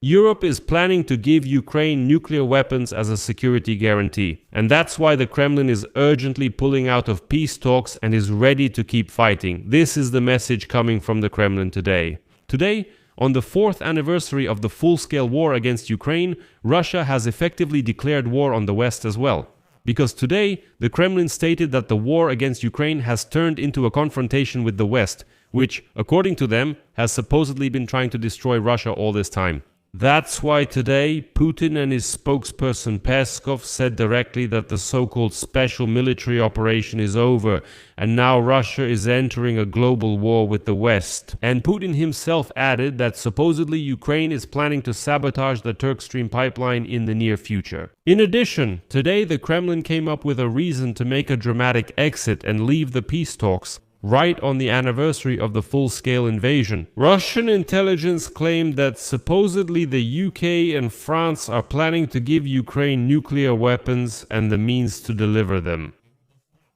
Europe is planning to give Ukraine nuclear weapons as a security guarantee, and that's why the Kremlin is urgently pulling out of peace talks and is ready to keep fighting. This is the message coming from the Kremlin today. Today, on the 4th anniversary of the full-scale war against Ukraine, Russia has effectively declared war on the West as well. Because today, the Kremlin stated that the war against Ukraine has turned into a confrontation with the West, which, according to them, has supposedly been trying to destroy Russia all this time. That's why today, Putin and his spokesperson Peskov said directly that the so-called special military operation is over, and now Russia is entering a global war with the West. And Putin himself added that supposedly Ukraine is planning to sabotage the Turk Stream pipeline in the near future. In addition, today the Kremlin came up with a reason to make a dramatic exit and leave the peace talks, right on the anniversary of the full-scale invasion. Russian intelligence claimed that supposedly the UK and France are planning to give Ukraine nuclear weapons and the means to deliver them.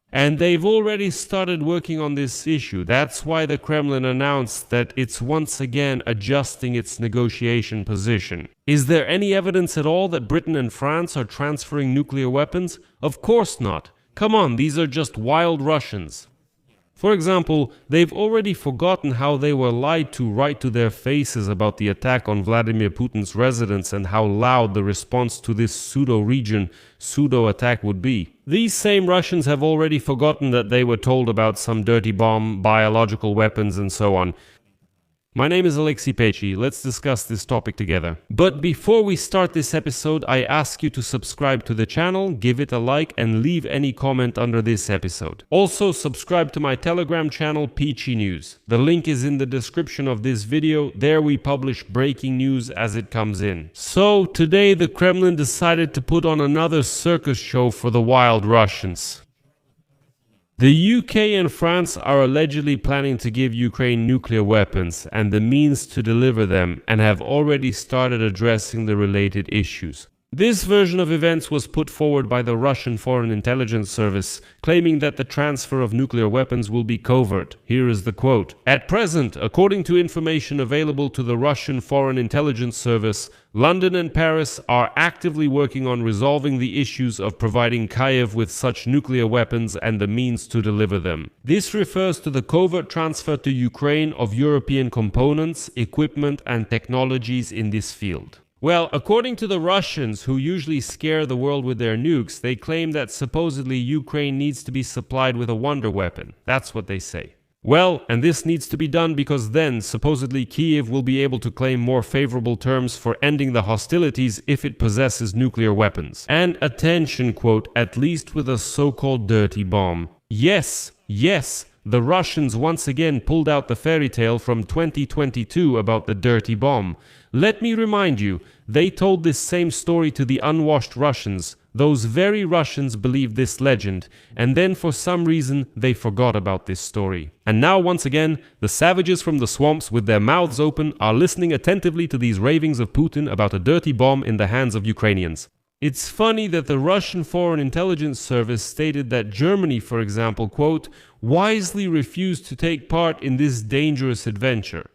And they've already started working on this issue. That's why the Kremlin announced that it's once again adjusting its negotiation position. Is there any evidence at all that Britain and France are transferring nuclear weapons? Of course not. Come on, these are just wild Russians. For example, they've already forgotten how they were lied to right to their faces about the attack on Vladimir Putin's residence and how loud the response to this pseudo-region, pseudo-attack would be. These same Russians have already forgotten that they were told about some dirty bomb, biological weapons and so on. My name is Pechiy. Let's discuss this topic together. But before we start this episode, I ask you to subscribe to the channel, give it a like, and leave any comment under this episode. Also, subscribe to my Telegram channel, Pechiy News. The link is in the description of this video. There we publish breaking news as it comes in. So, today the Kremlin decided to put on another circus show for the wild Russians. The UK and France are allegedly planning to give Ukraine nuclear weapons and the means to deliver them, and have already started addressing the related issues. This version of events was put forward by the Russian Foreign Intelligence Service, claiming that the transfer of nuclear weapons will be covert. Here is the quote. At present, according to information available to the Russian Foreign Intelligence Service, London and Paris are actively working on resolving the issues of providing Kyiv with such nuclear weapons and the means to deliver them. This refers to the covert transfer to Ukraine of European components, equipment and technologies in this field. Well, according to the Russians, who usually scare the world with their nukes, they claim that supposedly Ukraine needs to be supplied with a wonder weapon. That's what they say. Well, and this needs to be done because then, supposedly, Kyiv will be able to claim more favorable terms for ending the hostilities if it possesses nuclear weapons. And attention, quote, at least with a so-called dirty bomb. Yes, the Russians once again pulled out the fairy tale from 2022 about the dirty bomb. Let me remind you, they told this same story to the unwashed Russians. Those very Russians believed this legend, and then for some reason they forgot about this story. And now once again, the savages from the swamps with their mouths open are listening attentively to these ravings of Putin about a dirty bomb in the hands of Ukrainians. It's funny that the Russian Foreign Intelligence Service stated that Germany, for example, quote, wisely refused to take part in this dangerous adventure.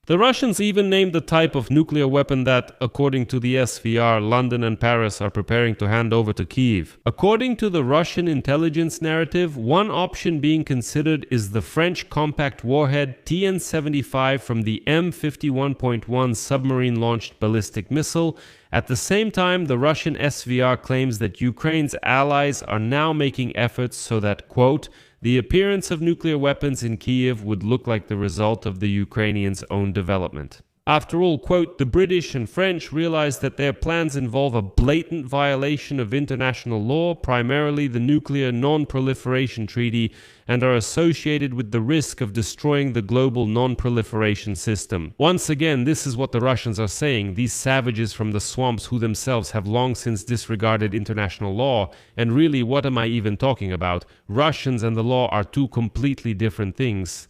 The Russians even named the type of nuclear weapon that, according to the SVR, London and Paris are preparing to hand over to Kyiv. According to the Russian intelligence narrative, one option being considered is the French compact warhead TN-75 from the M51.1 submarine-launched ballistic missile. At the same time, the Russian SVR claims that Ukraine's allies are now making efforts so that, quote, the appearance of nuclear weapons in Kyiv would look like the result of the Ukrainians' own development. After all, quote, the British and French realized that their plans involve a blatant violation of international law, primarily the Nuclear Non-Proliferation Treaty, and are associated with the risk of destroying the global non-proliferation system. Once again, this is what the Russians are saying, these savages from the swamps who themselves have long since disregarded international law. And really, what am I even talking about? Russians and the law are two completely different things.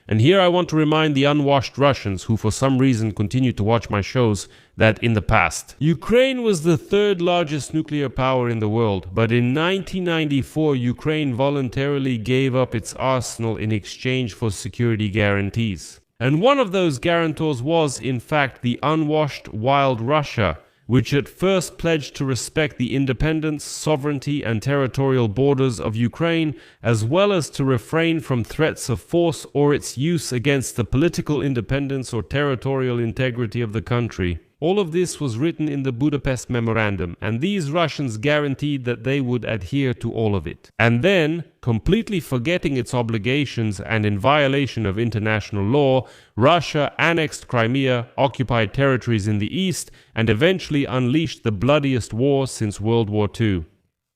And here I want to remind the unwashed Russians who for some reason continue to watch my shows that in the past, Ukraine was the third largest nuclear power in the world, but in 1994 Ukraine voluntarily gave up its arsenal in exchange for security guarantees. And one of those guarantors was, in fact, the unwashed, wild Russia, which at first pledged to respect the independence, sovereignty, and territorial borders of Ukraine, as well as to refrain from threats of force or its use against the political independence or territorial integrity of the country. All of this was written in the Budapest Memorandum, and these Russians guaranteed that they would adhere to all of it. And then, completely forgetting its obligations and in violation of international law, Russia annexed Crimea, occupied territories in the east, and eventually unleashed the bloodiest war since World War II.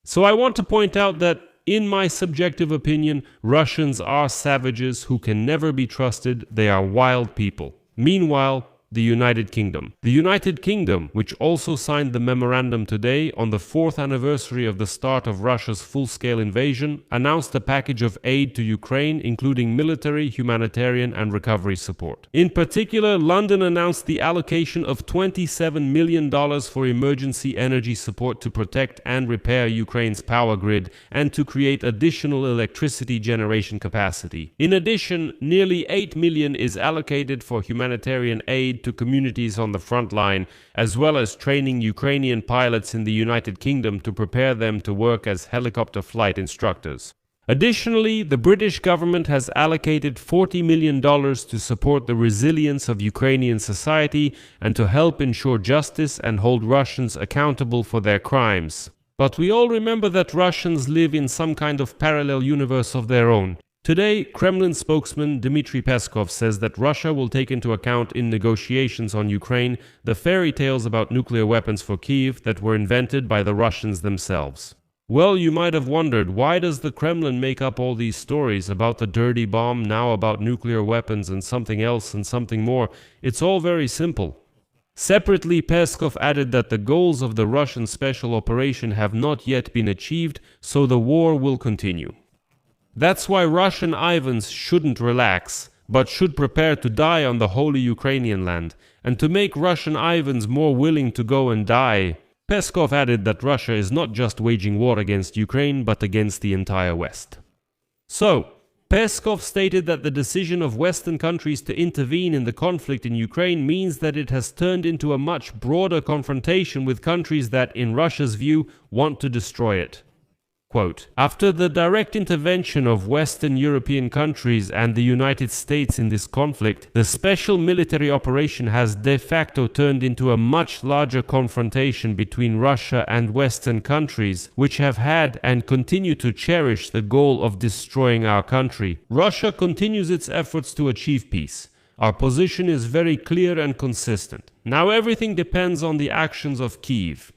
So I want to point out that, in my subjective opinion, Russians are savages who can never be trusted. They are wild people. Meanwhile, the United Kingdom. The United Kingdom, which also signed the memorandum today on the 4th anniversary of the start of Russia's full-scale invasion, announced a package of aid to Ukraine, including military, humanitarian, and recovery support. In particular, London announced the allocation of $27 million for emergency energy support to protect and repair Ukraine's power grid and to create additional electricity generation capacity. In addition, nearly $8 million is allocated for humanitarian aid to communities on the front line, as well as training Ukrainian pilots in the United Kingdom to prepare them to work as helicopter flight instructors. Additionally, the British government has allocated $40 million to support the resilience of Ukrainian society and to help ensure justice and hold Russians accountable for their crimes. But we all remember that Russians live in some kind of parallel universe of their own. Today, Kremlin spokesman Dmitry Peskov says that Russia will take into account in negotiations on Ukraine the fairy tales about nuclear weapons for Kyiv that were invented by the Russians themselves. Well, you might have wondered, why does the Kremlin make up all these stories about the dirty bomb, now about nuclear weapons and something else and something more? It's all very simple. Separately, Peskov added that the goals of the Russian special operation have not yet been achieved, so the war will continue. That's why Russian Ivans shouldn't relax, but should prepare to die on the holy Ukrainian land, and to make Russian Ivans more willing to go and die. Peskov added that Russia is not just waging war against Ukraine, but against the entire West. So, Peskov stated that the decision of Western countries to intervene in the conflict in Ukraine means that it has turned into a much broader confrontation with countries that, in Russia's view, want to destroy it. Quote, after the direct intervention of Western European countries and the United States in this conflict, the special military operation has de facto turned into a much larger confrontation between Russia and Western countries, which have had and continue to cherish the goal of destroying our country. Russia continues its efforts to achieve peace. Our position is very clear and consistent. Now everything depends on the actions of Kyiv.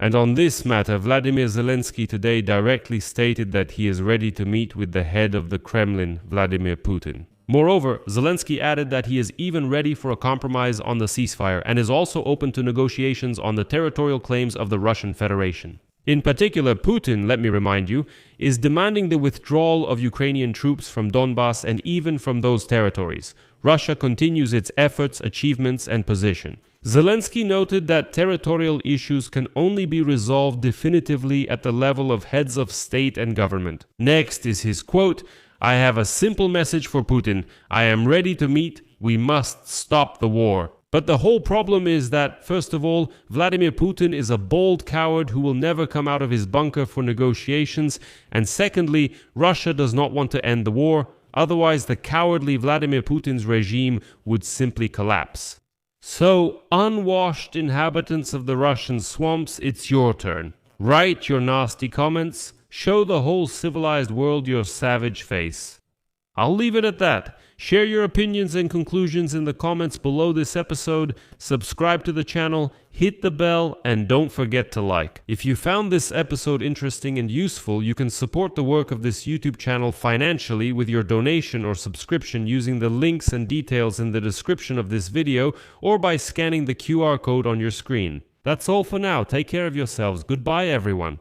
And on this matter, Vladimir Zelensky today directly stated that he is ready to meet with the head of the Kremlin, Vladimir Putin. Moreover, Zelensky added that he is even ready for a compromise on the ceasefire and is also open to negotiations on the territorial claims of the Russian Federation. In particular, Putin, let me remind you, is demanding the withdrawal of Ukrainian troops from Donbass and even from those territories. Russia continues its efforts, achievements, and position. Zelensky noted that territorial issues can only be resolved definitively at the level of heads of state and government. Next is his quote, "I have a simple message for Putin. I am ready to meet. We must stop the war." But the whole problem is that, first of all, Vladimir Putin is a bold coward who will never come out of his bunker for negotiations, and secondly, Russia does not want to end the war, otherwise the cowardly Vladimir Putin's regime would simply collapse. So, unwashed inhabitants of the Russian swamps, it's your turn. Write your nasty comments, show the whole civilized world your savage face. I'll leave it at that. Share your opinions and conclusions in the comments below this episode, subscribe to the channel, hit the bell, and don't forget to like. If you found this episode interesting and useful, you can support the work of this YouTube channel financially with your donation or subscription using the links and details in the description of this video or by scanning the QR code on your screen. That's all for now. Take care of yourselves. Goodbye, everyone.